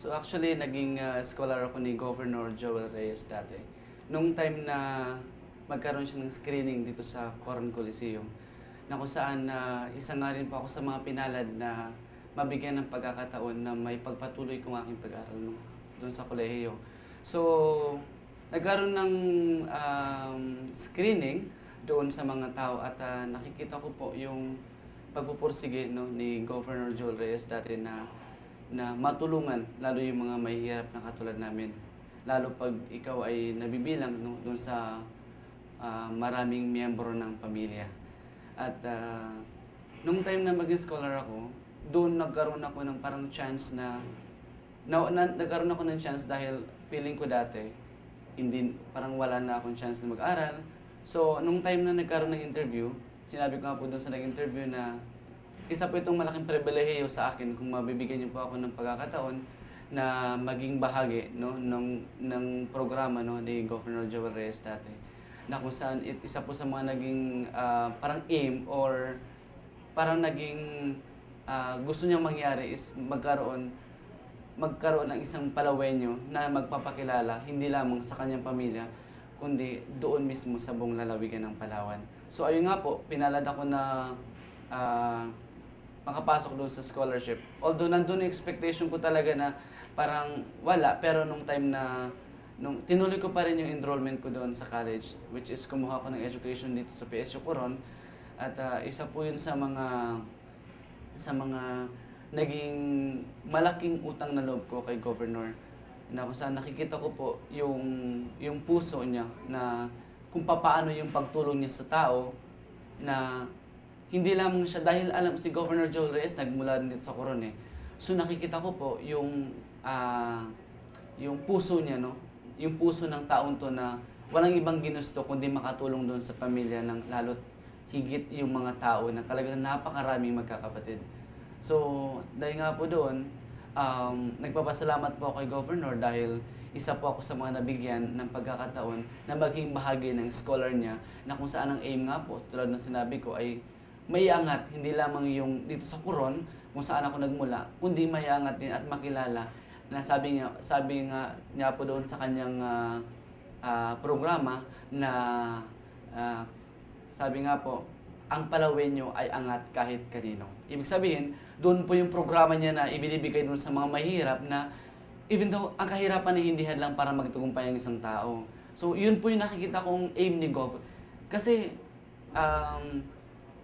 So actually, naging scholar ako ni Governor Joel Reyes dati. Nung time na magkaroon siya ng screening dito sa Coron Coliseum, na kung saan isa nga rin po ako sa mga pinalad na mabigyan ng pagkakataon na may pagpatuloy kong aking pag-aaral doon sa kolehiyo. So, nagkaroon ng screening doon sa mga tao at nakikita ko po yung pagpupursige ni Governor Joel Reyes dati na matulungan lalo yung mga mahihirap na katulad namin. Lalo pag ikaw ay nabibilang doon sa maraming miyembro ng pamilya. At nung time na maging scholar ako, doon nagkaroon ako ng parang chance nagkaroon ako ng chance dahil feeling ko dati, parang wala na akong chance na mag-aral. So, nung time na nagkaroon ng interview, sinabi ko nga po doon sa nag-interview na isa po itong malaking pribilehiyo sa akin kung mabibigyan niyo po ako ng pagkakataon na maging bahagi ng programa ni Governor Joel Reyes dati. Na kung saan isa po sa mga naging parang aim or parang naging gusto niyang mangyari is magkaroon ng isang Palawenyo na magpapakilala hindi lamang sa kanyang pamilya kundi doon mismo sa buong lalawigan ng Palawan. So ayun nga po, pinalad ako na makapasok doon sa scholarship. Although nandun yung expectation ko talaga na parang wala, pero nung time na tinuloy ko pa rin yung enrollment ko doon sa college, which is kumuha ko ng education dito sa PSU Coron. At isa po yun sa mga naging malaking utang na loob ko kay Governor, na kung saan nakikita ko po yung puso niya na kung paano yung pagtulong niya sa tao, na hindi lamang siya dahil alam si Governor Joel Reyes nagmula din dito sa Coron eh. So nakikita ko po yung puso niya, yung puso ng taong to na walang ibang ginusto kundi makatulong doon sa pamilya ng lalo't higit yung mga tao na talagang napakaraming magkakapatid. So, dahil nga po doon, nagpapasalamat po ako kay Governor dahil isa po ako sa mga nabigyan ng pagkakataon na maging bahagi ng scholar niya na kung saan ang aim nga po, tulad ng sinabi ko, ay maiangat hindi lamang yung dito sa Coron kung saan ako nagmula, kundi maiangat din at makilala na sabi nga niya po doon sa kanyang programa na sabi nga po, ang Palawenyo ay angat kahit kanino. Ibig sabihin, doon po yung programa niya na ibinibigay doon sa mga mahirap na even though ang kahirapan ay hindi hadlang para magtagumpay ang isang tao. So, yun po yung nakikita kong aim ni Gov. Kasi,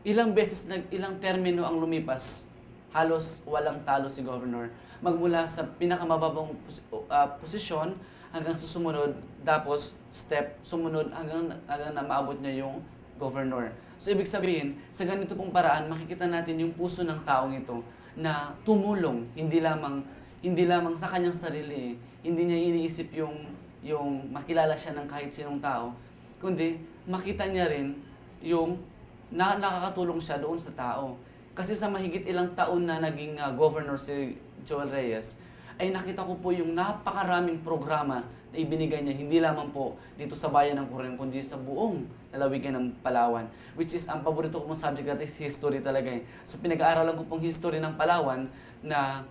ilang termino ang lumipas, halos walang talo si Governor. Magmula sa pinakamababang posisyon hanggang sa sumunod, tapos step, sumunod hanggang na maabot niya yung Governor. So, ibig sabihin, sa ganito pong paraan, makikita natin yung puso ng taong ito na tumulong, hindi lamang sa kanyang sarili. Hindi niya iniisip yung makilala siya ng kahit sinong tao, kundi makita niya rin yung nakakatulong siya doon sa tao. Kasi sa mahigit ilang taon na naging governor si Joel Reyes, ay nakita ko po yung napakaraming programa na ibinigay niya, hindi lamang po dito sa bayan ng Coron, kundi sa buong lalawigan ng Palawan. Which is, ang paborito ko mong subject natin is history talaga eh. So, pinag-aaralan ko pong history ng Palawan na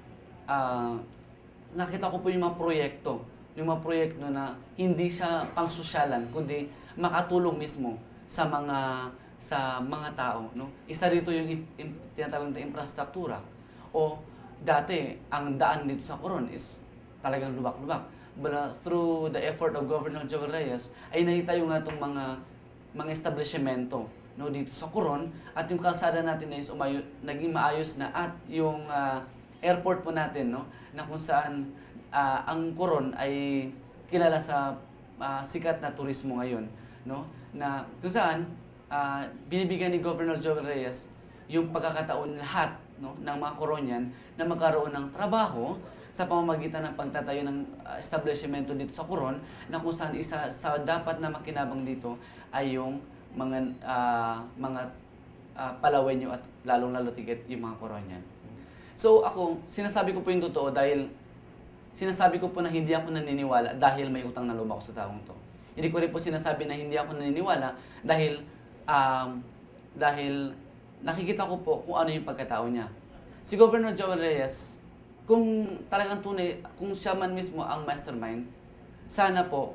nakita ko po yung mga proyekto. Yung mga proyekto na hindi siya pang-sosyalan, kundi makatulong mismo sa mga tao. No? Isa rito yung tinatawag na infrastruktura. O dati, ang daan dito sa Coron is talagang lubak-lubak. But through the effort of Governor Joel Reyes, ay nakitayo nga itong mga establishmento dito sa Coron, at yung kalsada natin na is naging maayos na, at yung airport po natin, na kung saan ang Coron ay kilala sa sikat na turismo ngayon, na kung saan binibigyan ni Governor Joel Reyes yung pagkakataon lahat ng mga Coronian na magkaroon ng trabaho sa pamamagitan ng pagtatayo ng establishmento dito sa Coron, na kung saan isa sa dapat na makinabang dito ay yung mga Palawenyo at lalong-lalo tigit yung mga Coronian. So ako, sinasabi ko po yung totoo dahil sinasabi ko po na hindi ako naniniwala dahil may utang na loob ako sa taong to. Hindi ko rin po sinasabi na hindi ako naniniwala dahil nakikita ko po kung ano yung pagkatao niya. Si Governor Joel Reyes, kung talagang tunay, kung siya man mismo ang mastermind, sana po,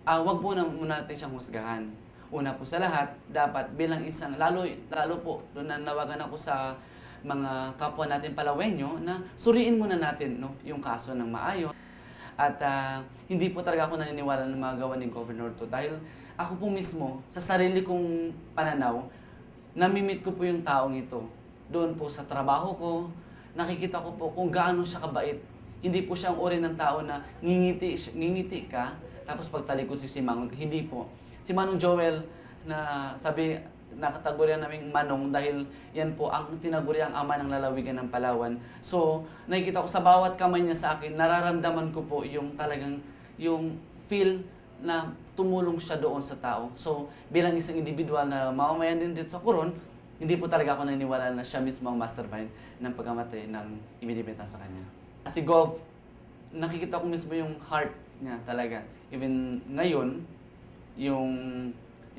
wag po na muna natin siyang husgahan. Una po sa lahat, dapat bilang isang, lalo po, doon nanawagan ako sa mga kapwa natin Palawenyo na suriin muna natin no, yung kaso ng maayos. At hindi po talaga ako naniniwala ng mga gawa ni Governor to dahil ako po mismo, sa sarili kong pananaw, namimit ko po yung taong ito. Doon po sa trabaho ko, nakikita ko po kung gaano siya kabait. Hindi po siya ang uri ng tao na ngingiti ka, tapos pagtalikod si Manong. Hindi po. Si Manong Joel, na sabi, nakatagurian naming Manong dahil yan po ang tinaguriang ama ng lalawigan ng Palawan. So, nakikita ko sa bawat kamay niya sa akin, nararamdaman ko po yung talagang, yung feel na tumulong siya doon sa tao. So, bilang isang individual na mamamayan din dito sa Coron, hindi po talaga ako naniniwala na siya mismo ang mastermind ng pagkamatay ng ibinibenta sa kanya. Si Gov, nakikita ko mismo yung heart niya talaga. Even ngayon,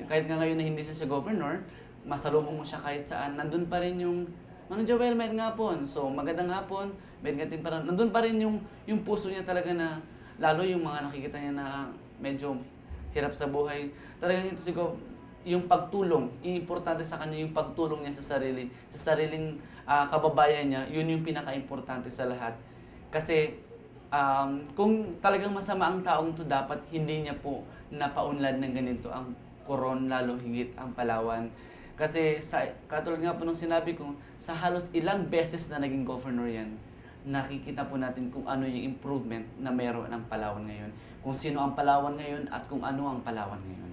kahit nga ngayon na hindi siya governor, masalubong mo siya kahit saan, nandun pa rin yung, Manong Joel, may ngapon. So, magandang hapon, may ngatin pa rin. Nandun pa rin yung puso niya talaga na, lalo yung mga nakikita niya na medyo hirap sa buhay. Talagang ito si Gov, yung pagtulong, importante sa kanya yung pagtulong niya sa sariling kababayan niya, yun yung pinaka-importante sa lahat. Kasi kung talagang masama ang taong to, dapat hindi niya po napaunlad ng ganito ang Coron, lalo higit ang Palawan. Kasi katulad nga po nung sinabi ko, sa halos ilang beses na naging governor yan, nakikita po natin kung ano yung improvement na meron ng Palawan ngayon. Kung sino ang Palawan ngayon at kung ano ang Palawan ngayon.